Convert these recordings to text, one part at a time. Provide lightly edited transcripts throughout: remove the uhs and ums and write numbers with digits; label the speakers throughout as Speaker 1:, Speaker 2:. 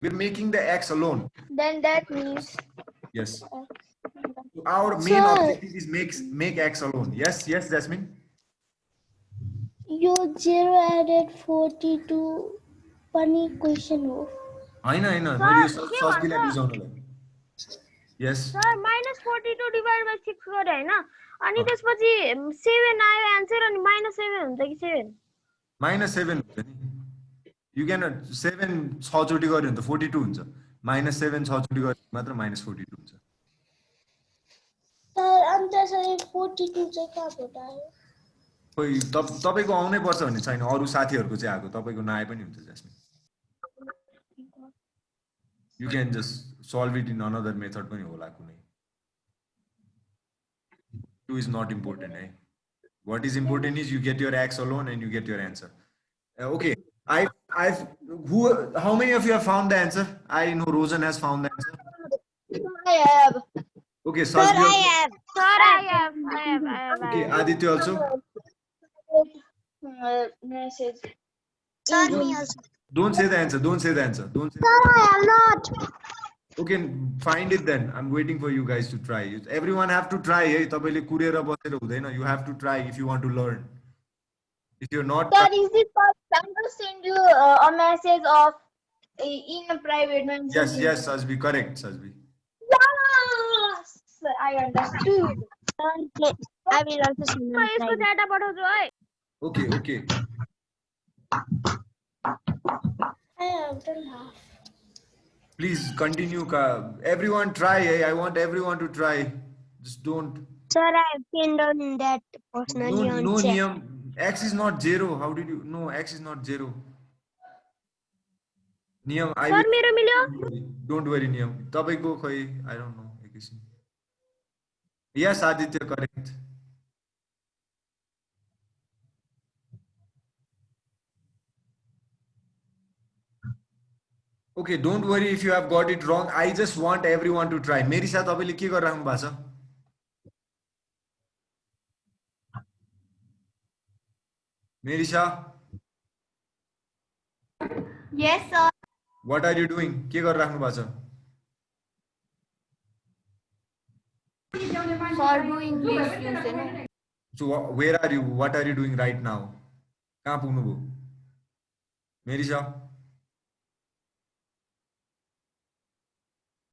Speaker 1: We're making the x alone.
Speaker 2: Then that means
Speaker 1: Yes. Our main objective is make x alone. Yes, Jasmine.
Speaker 2: यो 0 added 42 पनि question हो
Speaker 1: हैन मैले यो सजिलै बुझाउनलाई. Yes.
Speaker 3: सर -42 डिवाइड बाइ 6 गरे हैन अनि त्यसपछि 7 आयो आन्सर अनि -7 हुन्छ कि 7
Speaker 1: -7 हुन्छ नि. You can 7 6 चोटी गरे भने त 42 हुन्छ. -7 6 चोटी गरे मात्र -42 हुन्छ.
Speaker 2: तर अन्त 42 चाहिँ कहाँबाट आयो
Speaker 1: खोइ तपाईको आउनै पर्छ भन्ने छैन. अरु साथीहरुको चाहिँ आको तपाईको नआए पनि हुन्छ जसमा. You can just solve it in another method पनि होला कुनै. 2 is not important, eh? What is important is you get your x alone and you get your answer. Okay, how many of you have found the answer? I know Rosen has found the answer.
Speaker 2: I have.
Speaker 1: Okay,
Speaker 3: Sir, I have. Sir, I have.
Speaker 1: Okay, Aditya also.
Speaker 2: Message.
Speaker 3: Sir, me also.
Speaker 1: Don't say the answer. Don't say the answer. Don't say.
Speaker 3: Sir, I am not.
Speaker 1: Okay, find it then. I'm waiting for you guys to try. Everyone have to try. Hey, तपाईले कुरेर बसेर हुँदैन. You have to try if you want to learn. If you're not.
Speaker 2: Sir, is it possible to send you a message of in a private message?
Speaker 1: Yes, Sajbi. Correct, Sajbi.
Speaker 2: Yes, I understood.
Speaker 3: I will also send you. यसको data पठाउँछु है.
Speaker 1: Okay.
Speaker 2: I have done half.
Speaker 1: Please continue. Everyone try. I want everyone to try. Just don't.
Speaker 3: Sir, I have pinned on that personally on
Speaker 1: No,
Speaker 3: chat.
Speaker 1: Niyam. X is not 0. How did you? No, X is not 0. Niyam,
Speaker 3: Sir, मेरो मिल्यो?
Speaker 1: Don't worry, Niyam. तपाईको खोइ, I don't know. Yes, Aditya, correct. Okay, don't worry if you have got it wrong. I just want everyone to try. Merisa, तपाईले के गरिराख्नु भएको छ? Merisa?
Speaker 2: Yes, sir.
Speaker 1: What are you doing? के गरिराख्नु भएको छ?
Speaker 2: For doing this,
Speaker 1: So where are you? What are you doing right now? कहाँ पुग्नु भयो? Merisa?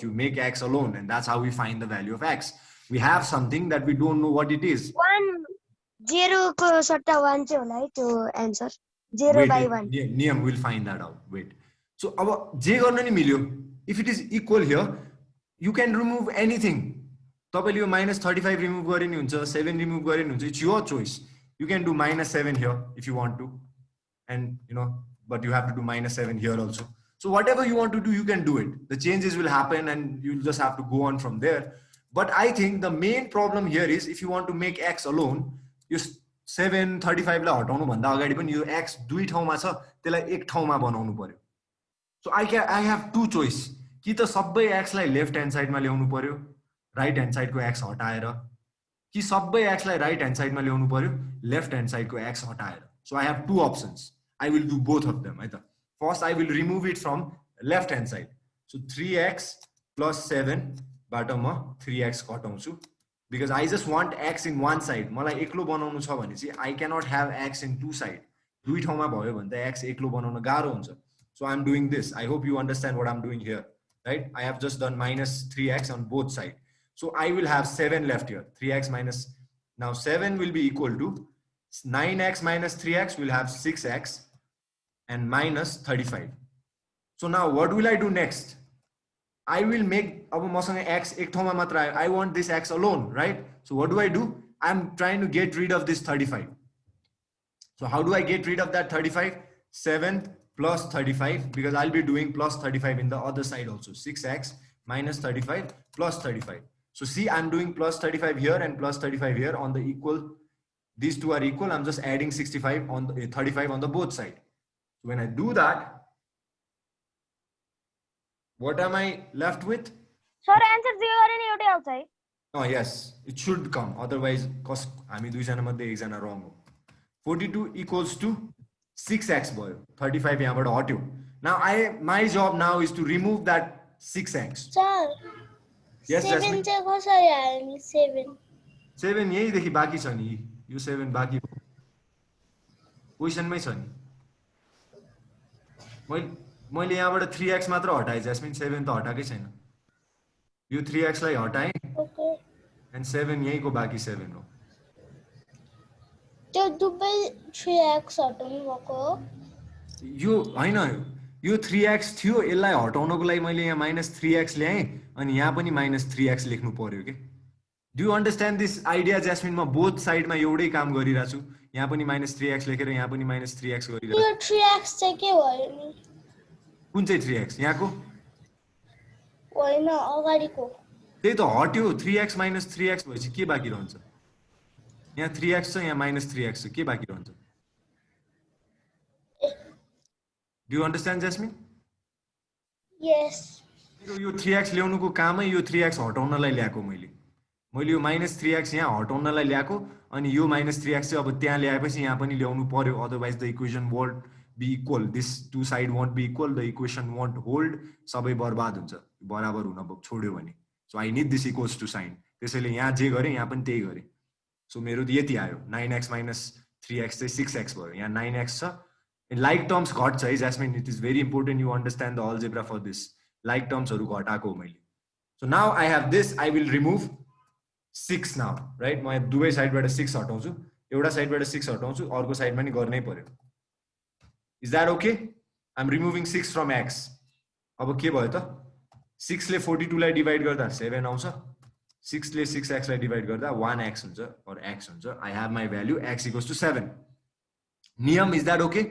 Speaker 1: You make x alone and that's how we find the value of x. We have something that we don't know what it is.
Speaker 3: 1 0 को सट्टा 1 चाहिँ होला है त्यो answer 0 by 1.
Speaker 1: Niyam will find that out. Wait. So अब जे गर्न नि मिल्यो. If it is equal here, you can remove anything. तपाईले यो -35 remove गरे नि हुन्छ, 7 remove गरे नि हुन्छ. It's your choice. You can do -7 here if you want to, and but you have to do -7 here also. So whatever you want to do, you can do it. The changes will happen and you'll just have to go on from there. But I think the main problem here is if you want to make x alone, you 735 लाई हटाउनु भन्दा अगाडि पनि यो x दुई ठाउँमा छ त्यसलाई एक ठाउँमा बनाउनु पर्यो. So I have two choice. कि त सबै x लाई लेफ्ट ह्यान्ड साइडमा ल्याउनु पर्यो, राइट ह्यान्ड साइडको x हटाएर, कि सबै x लाई राइट ह्यान्ड साइडमा ल्याउनु पर्यो, लेफ्ट ह्यान्ड साइडको x हटाएर. So I have two options. I will do both of them. First, I will remove it from left hand side. So 3x plus 7 बाट म 3x घटाउँछु because I just want x in one side. मलाई एक्लो बनाउनु छ भने चाहिँ I cannot have x in two side. दुई ठाउँमा भयो भने त x एक्लो बनाउन गाह्रो हुन्छ. So I'm doing this. I hope you understand what I'm doing here, right? I have just done -3x on both sides. So I will have 7 left here. 3x minus, now 7 will be equal to 9x minus 3x will have 6x and minus 35. So now what will I do next? I will make x ek ठाउँमा मात्र आयो. I want this x alone, right? So what do? I'm trying to get rid of this 35. So how do I get rid of that 35? 7 plus 35, because I'll be doing plus 35 in the other side also. 6x minus 35 plus 35. So see, I'm doing plus 35 here and plus 35 here on the equal. These two are equal. I'm just adding 65 on the 35 on the both side. So when I do that, what am I left with?
Speaker 3: Sir, answer 0 गरे नि एउटै आउँछ है.
Speaker 1: Oh yes, it should come. Otherwise, cause हामी दुईजना मध्ये एकजना wrong हो. 42 equals to 6x भयो. 35 यहाँबाट हट्यो. Now my job now is to remove that 6x.
Speaker 4: Sir,
Speaker 1: Yes,
Speaker 4: 7
Speaker 1: Jasmine.
Speaker 4: चाहिँ कसरी आयो नि 7?
Speaker 1: 7 यहीदेखि बाँकी छ नि, यो 7 बाँकी क्वेसनमै छ नि। मैले यहाँबाट 3x मात्र हटाएँ ज्यास्मिन, 7 त हटाएकै छैन। यो 3x लाई हटाएँ
Speaker 4: ओके
Speaker 1: एन्ड 7 यहीँको बाँकी 7 हो।
Speaker 4: त्यो दुबै 3x हटाउनु भएको हो?
Speaker 1: यो हैन, यो 3x थियो, यसलाई हटाउनको लागि मैले यहाँ -3x ल्याएँ अनि यहाँ पनि -3x लेख्नु पर्यो के। Do you understand this idea Jasmine? म बोथ साइडमा एउटै काम गरिरहेको छु, यहाँ पनि -3x लेखेर यहाँ पनि -3x गरिरहेको
Speaker 4: यो 3x चाहिँ के भयो नि?
Speaker 1: छु। कुन चाहिँ 3x? यहाँको
Speaker 4: होइन अगाडिको।
Speaker 1: त्यही त हट्यो, 3x - 3x भएपछि के बाँकी रहन्छ? यहाँ 3x छ, यहाँ -3x छ, के बाँकी रहन्छ? Do you understand Jasmine?
Speaker 4: यस
Speaker 1: यो 3x ल्याउनुको कामै यो 3x हटाउनलाई ल्याएको मैले यो -3x यहाँ हटाउनलाई ल्याएको अनि यो -3x चाहिँ अब त्यहाँ ल्याएपछि यहाँ पनि ल्याउनु पर्यो, otherwise the equation won't be equal, this two side won't be equal, the equation won't hold, सबै बर्बाद हुन्छ बराबर हुन छोड्यो भने। So I need this equals to sign, त्यसैले यहाँ जे गरेँ यहाँ पनि त्यही गरेँ। सो मेरो यति आयो, 9x - 3x चाहिँ 6x भयो, यहाँ 9x छ। लाइक टर्म्स घट्छ है Jasmine, it is very important you understand the algebra for this. Like टर्म्सहरू घटाएको हो मैले। So now I have this, I will remove 6 now, right? म दुवै साइडबाट 6 हटाउँछु, एउटा साइडबाट 6 हटाउँछु, अर्को साइडमा नि गर्नै पर्यो। Is that okay? I am removing 6 from x। अब के भयो त? 6 ले 42 लाई डिभाइड गर्दा 7 आउँछ, 6 ले 6x लाई डिभाइड गर्दा 1x हुन्छ और x हुन्छ। I have my value x equals to 7। नियम, इज द्याट ओके?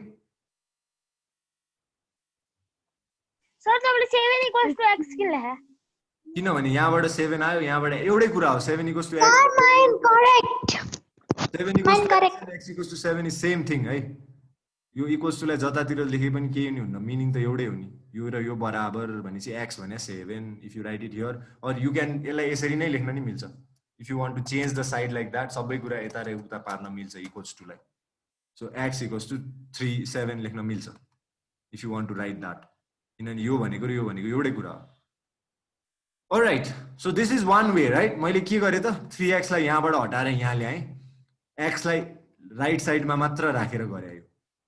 Speaker 3: सर तपाईले 7 इक्वल्स टु x किन लेखे?
Speaker 1: किनभने यहाँबाट 7 आयो, यहाँबाट एउटै कुरा हो, 7 equals to x।
Speaker 4: Mine correct
Speaker 1: 7 equals to 7 is same thing है। यो इक्वल्स टुलाई जतातिर लेखे पनि केही नि हुन्न, मिनिङ त एउटै हो नि। यो र यो बराबर भनेपछि x भने 7, if you write it here, और यु क्यान यसलाई यसरी नै लेख्न नि मिल्छ। If you want to change the side like that, सबै कुरा यता र उता पार्न मिल्छ इक्वल्स टुलाई। सो x इक्वल्स टु 3 7 लेख्न मिल्छ if you want to write that, किनभने यो भनेको र यो भनेको एउटै कुरा हो। Alright, so this is one way, right? मैले के गरेँ त, 3x लाई यहाँबाट हटाएर यहाँ ल्याएँ, x लाई राइट साइडमा मात्र राखेर गरेँ।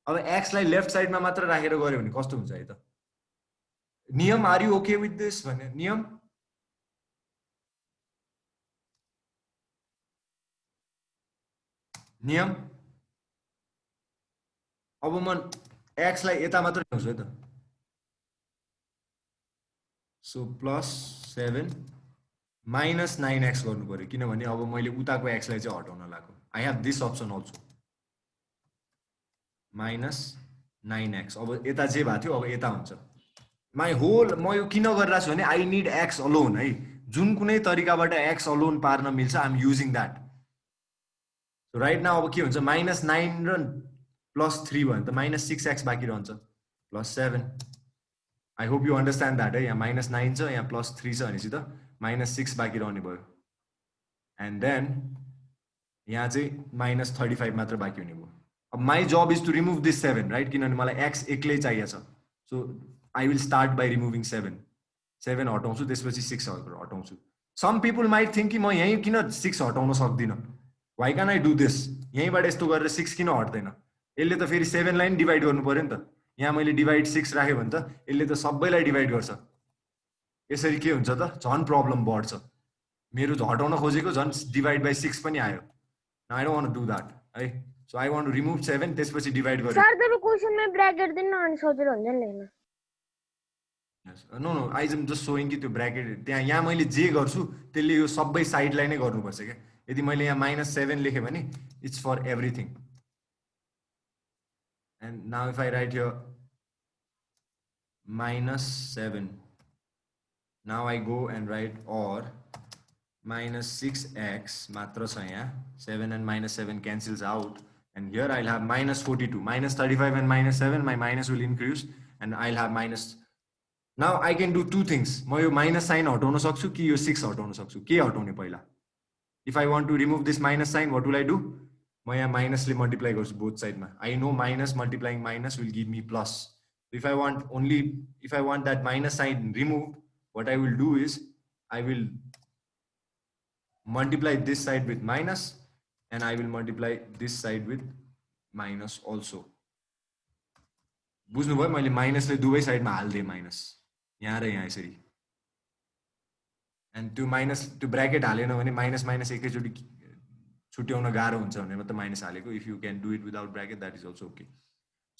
Speaker 1: अब x लाई लेफ्ट साइडमा मात्र राखेर गऱ्यो भने कस्तो हुन्छ है त? नियम, are you okay with this? भने नियम नियम अब म x लाई यता मात्र ल्याउँछु है त। सो +7 - 9x गर्नु पर्यो, किनभने अब मैले उताको x लाई चाहिँ हटाउन लाग्यो। I have this option also, -9x। अब यता जे भएको थियो अब यता हुन्छ। माई होल, म यो किन गरिरहेको छु भने आई निड x अलोन है, जुन कुनै तरिकाबाट x अलोन पार्न मिल्छ, I am using that. So right now अब के हुन्छ, -9 र +3 भयो भने त -6x बाँकी रहन्छ, +7। I hope you understand that है। यहाँ -9 छ, यहाँ +3 छ भनेपछि त -6 बाँकी रहने भयो। एन्ड देन यहाँ चाहिँ -35 मात्र बाँकी हुने भयो। अब my job is to remove this 7, right? किनभने मलाई x एक्लै चाहिएको छ। So I will start by removing 7 हटाउँछु, त्यसपछि 6 हटाउँछु। सम पिपुल माइट थिङ्क कि म यहीँ किन 6 हटाउन सक्दिनँ, why can I do this? यहीँबाट यस्तो गरेर 6 किन हट्दैन? यसले त फेरि 7 लाई नि डिभाइड गर्नु पर्यो नि त। यहाँ मैले डिभाइड 6 राखेँ भने त यसले त सबैलाई डिभाइड गर्छ। यसरी के हुन्छ त, झन् प्रब्लम बढ्छ। मेरो हटाउन खोजेको झन् डिभाइड बाई 6 पनि आयो। I don't want to do that है। So I want to remove 7, त्यसपछि डिभाइड गरेँ।
Speaker 3: सर तपाईले क्वेशनमा ब्र्याकेट दिनु अनि सजिलो हुन्छ नि लेख्न।
Speaker 1: No no, I am just saying कि त्यो ब्र्याकेट त्यहाँ, यहाँ मैले जे गर्छु त्यसले यो सबै साइडलाई नै गर्नुपर्छ क्या। यदि मैले यहाँ -7 लेखेँ भने it's for everything. And now if I write here -7, now I go and write or -6x मात्र छ यहाँ, 7 and -7 cancels out, and here I'll have -42, -35 and -7, my minus will increase and I'll have minus. Now I can do two things. म यो minus sign हटाउन सक्छु कि यो 6 हटाउन सक्छु। के हटाउने पहिला? If I want to remove this minus sign, what will I do? म यहाँ माइनसले मल्टिप्लाई गर्छु बोथ साइडमा। I know minus multiplying minus will give me plus. If I want that minus sign removed, what I will do is I will multiply this side with minus and I will multiply this side with minus also. बुझ्नुभयो मैले माइनसले दुवै साइडमा हाल्दिए minus यहाँ र यहाँ यसरी and त्यो minus त्यो ब्र्याकेट हालेन भने माइनस माइनस एकैचोटि छुट्याउन गाह्रो हुन्छ भनेर त माइनस हालेको if you can do it without bracket that is also okay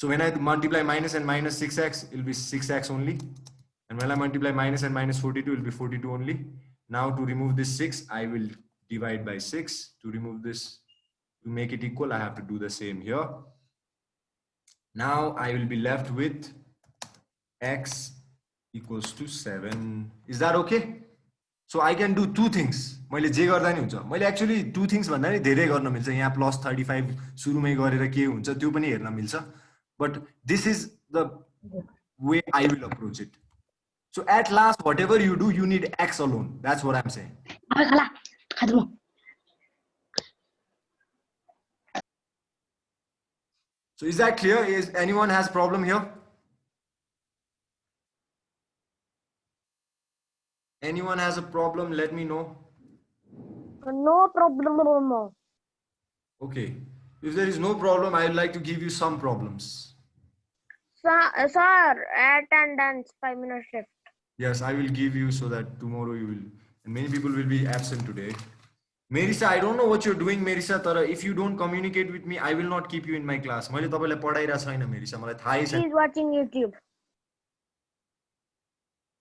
Speaker 1: so when I multiply minus and minus 6x it will be 6x only and when I multiply minus and minus 42 will be 42 only now to remove this 6 I will divide by 6 to remove this to make it equal I have to do the same here. Now I will be left with x equals to 7. Is that okay? So I can do two things. मैले जे गर्दा नि हुन्छ मैले actually two things भन्दा नि धेरै गर्न मिल्छ यहाँ प्लस 35 सुरुमै गरेर के हुन्छ त्यो पनि हेर्न मिल्छ but this is the way I will approach it. So at last whatever you do you need x alone. That's what I'm saying. So is that clear? Is anyone has problem here? Anyone has a problem? Let me know.
Speaker 3: No problem.
Speaker 1: Okay. If there is no problem, I would like to give you some problems.
Speaker 3: Sir, attendance 5 minutes left.
Speaker 1: Yes, I will give you so that tomorrow you will. And many people will be absent today. Marisa, I don't know what you're doing, Marisa. Tara, if you don't communicate with me, I will not keep you in my class. मैले तपाईलाई पढाइरा छैन Marisa. मलाई थाहै छ.
Speaker 3: He is watching YouTube.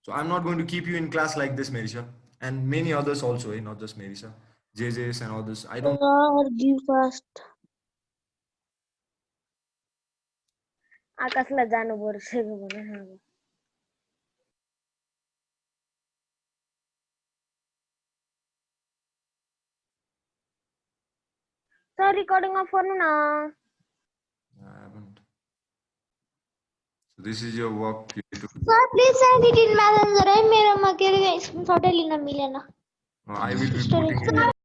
Speaker 1: So I'm not going to keep you in class like this, Marisa. And many others also, not just Marisa. JJs and others. I don't.
Speaker 4: Give first.
Speaker 3: आकाशलाई जानु पर्छ भने Sir, recording off गर्नु न.
Speaker 1: I haven't. So this is your work.
Speaker 4: Sir, please send it in messenger. मेरोमा के रे screenshot लिन मिलेन.
Speaker 1: I will be putting it.